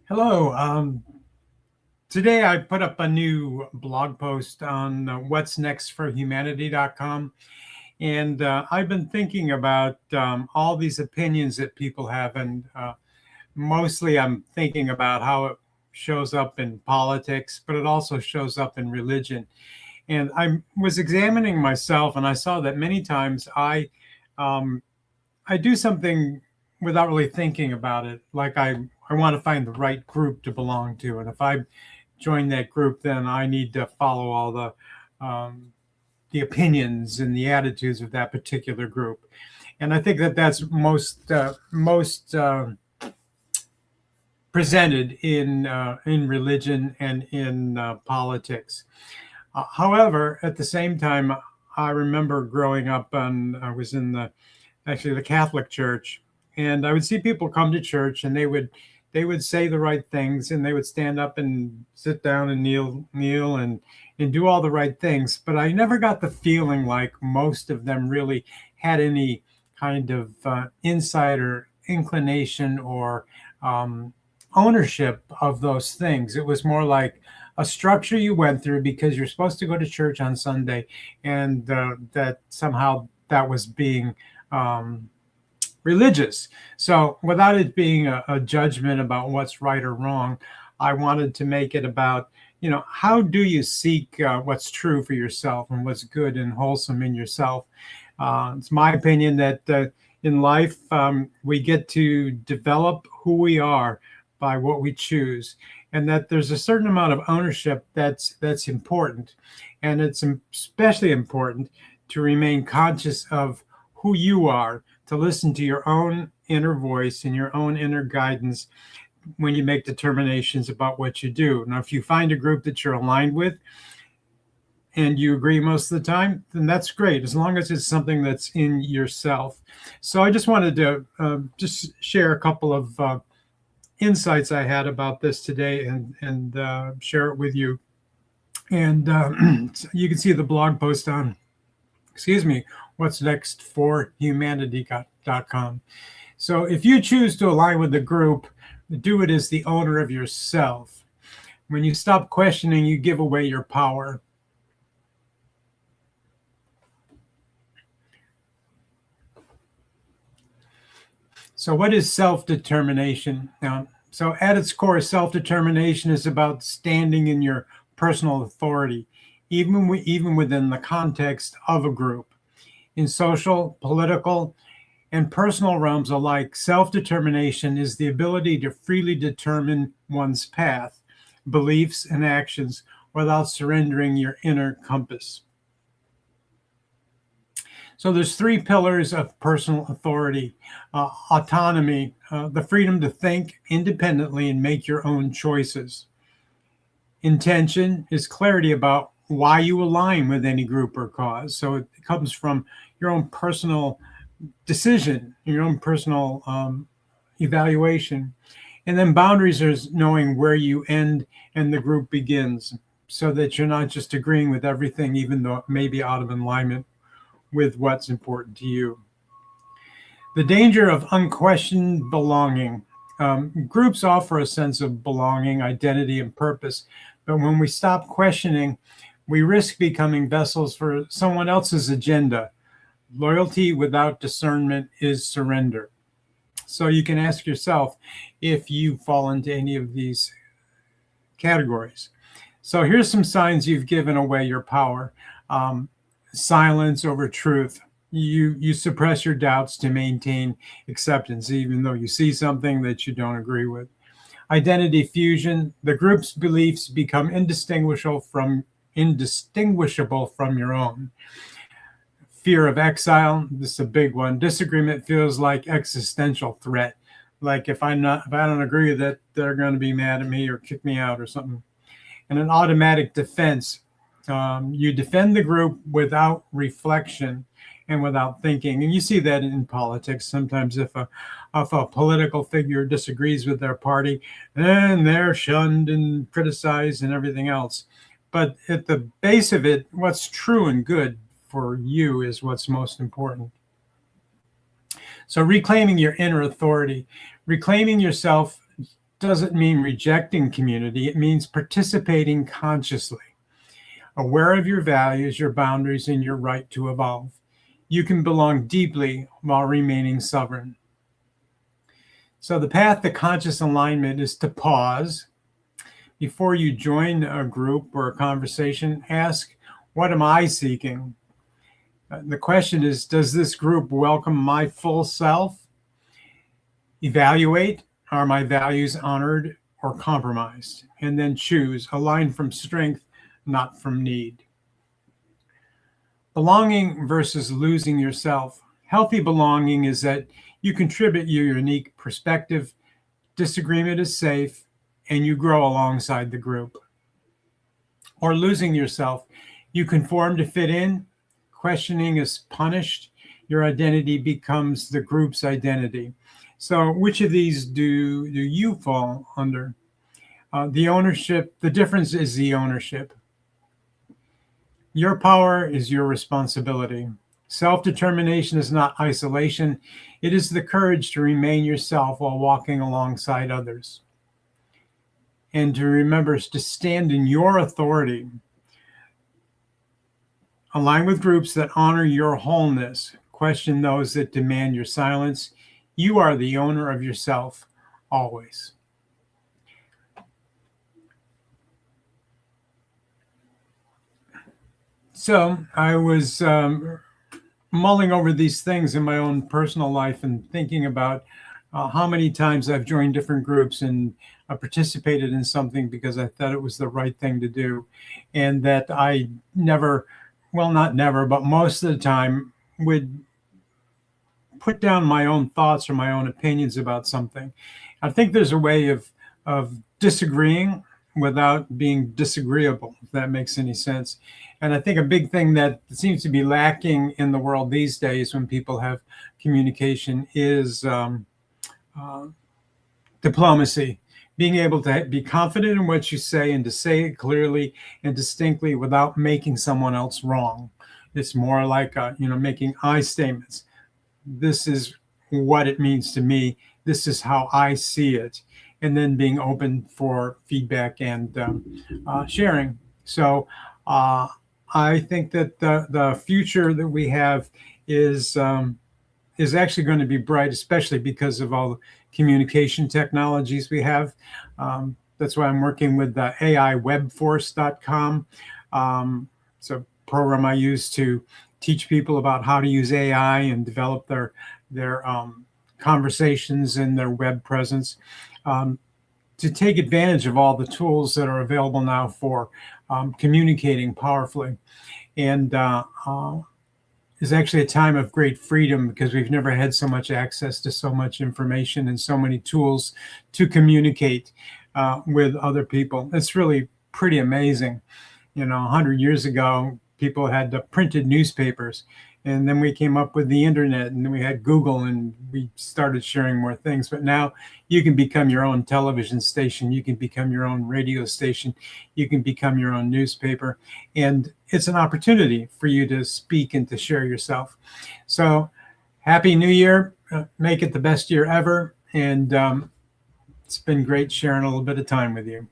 Hello. Today I put up a new blog post on what's next for humanity.com. And I've been thinking about all these opinions that people have. And mostly I'm thinking about how it shows up in politics, but it also shows up in religion. And I was examining myself and I saw that many times um, I do something without really thinking about it. Like I want to find the right group to belong to. And if I join that group, then I need to follow all the opinions and the attitudes of that particular group. And I think that that's most presented in religion and in politics. However, at the same time, I remember growing up, and I was in the Catholic Church, and I would see people come to church, and they would say the right things, and they would stand up and sit down and kneel and do all the right things. But I never got the feeling like most of them really had any kind of insight or inclination or um, ownership of those things. It was more like a structure you went through because you're supposed to go to church on Sunday, and that somehow that was being um, religious. So, without it being a judgment about what's right or wrong, I wanted to make it about, how do you seek what's true for yourself and what's good and wholesome in yourself. It's my opinion that in life we get to develop who we are by what we choose, and that there's a certain amount of ownership that's important, and it's especially important to remain conscious of who you are, to listen to your own inner voice and your own inner guidance when you make determinations about what you do. Now, if you find a group that you're aligned with and you agree most of the time, then that's great, as long as it's something that's in yourself. So I just wanted to just share a couple of insights I had about this today and share it with you. And you can see the blog post on, what's next for humanity.com. So if you choose to align with the group, do it as the owner of yourself. When you stop questioning, you give away your power. So what is self-determination? Now, so at its core, self-determination is about standing in your personal authority, even within the context of a group. In social, political, and personal realms alike, self-determination is the ability to freely determine one's path, beliefs, and actions without surrendering your inner compass. So there's three pillars of personal authority: autonomy, the freedom to think independently and make your own choices. Intention is clarity about why you align with any group or cause. So it comes from your own personal decision, your own personal evaluation. And then boundaries is knowing where you end and the group begins, so that you're not just agreeing with everything, even though it may be out of alignment with what's important to you. The danger of unquestioned belonging. Groups offer a sense of belonging, identity, and purpose. But when we stop questioning, we risk becoming vessels for someone else's agenda. Loyalty without discernment is surrender. So you can ask yourself if you fall into any of these categories. So here's some signs you've given away your power. Silence over truth. You suppress your doubts to maintain acceptance, even though you see something that you don't agree with. Identity fusion. The group's beliefs become indistinguishable from your own. Fear of exile. This is a big one. Disagreement feels like existential threat. Like if I don't agree with it, they're going to be mad at me or kick me out or something. And an automatic defense. You defend the group without reflection and without thinking. And you see that in politics. Sometimes if a political figure disagrees with their party, then they're shunned and criticized and everything else. But at the base of it, what's true and good for you is what's most important. So reclaiming your inner authority, reclaiming yourself doesn't mean rejecting community. It means participating consciously, aware of your values, your boundaries, and your right to evolve. You can belong deeply while remaining sovereign. So the path to conscious alignment is to pause. Before you join a group or a conversation, ask, what am I seeking? The question is, does this group welcome my full self? Evaluate, are my values honored or compromised? And then choose, align from strength, not from need. Belonging versus losing yourself. Healthy belonging is that you contribute your unique perspective, disagreement is safe, and you grow alongside the group. Or losing yourself, you conform to fit in, questioning is punished, your identity becomes the group's identity. So which of these do you fall under? The difference is the ownership. Your power is your responsibility. Self-determination is not isolation. It is the courage to remain yourself while walking alongside others. And to remember to stand in your authority. Align with groups that honor your wholeness. Question those that demand your silence. You are the owner of yourself, always. So I was mulling over these things in my own personal life and thinking about how many times I've joined different groups and participated in something because I thought it was the right thing to do. And that I never, well, not never, but most of the time would put down my own thoughts or my own opinions about something. I think there's a way of disagreeing without being disagreeable, if that makes any sense. And I think a big thing that seems to be lacking in the world these days when people have communication is diplomacy, being able to be confident in what you say and to say it clearly and distinctly without making someone else wrong. It's more like, making I statements. This is what it means to me. This is how I see it. And then being open for feedback and sharing. So I think that the future that we have is actually going to be bright, especially because of all the communication technologies we have. That's why I'm working with AIWebforce.com. It's a program I use to teach people about how to use AI and develop their conversations and their web presence, to take advantage of all the tools that are available now for communicating powerfully. And is actually a time of great freedom because we've never had so much access to so much information and so many tools to communicate with other people. It's really pretty amazing. 100 years ago, people had the printed newspapers, and then we came up with the internet, and then we had Google, and we started sharing more things. But now you can become your own television station. You can become your own radio station. You can become your own newspaper. And it's an opportunity for you to speak and to share yourself. So happy New Year. Make it the best year ever. And it's been great sharing a little bit of time with you.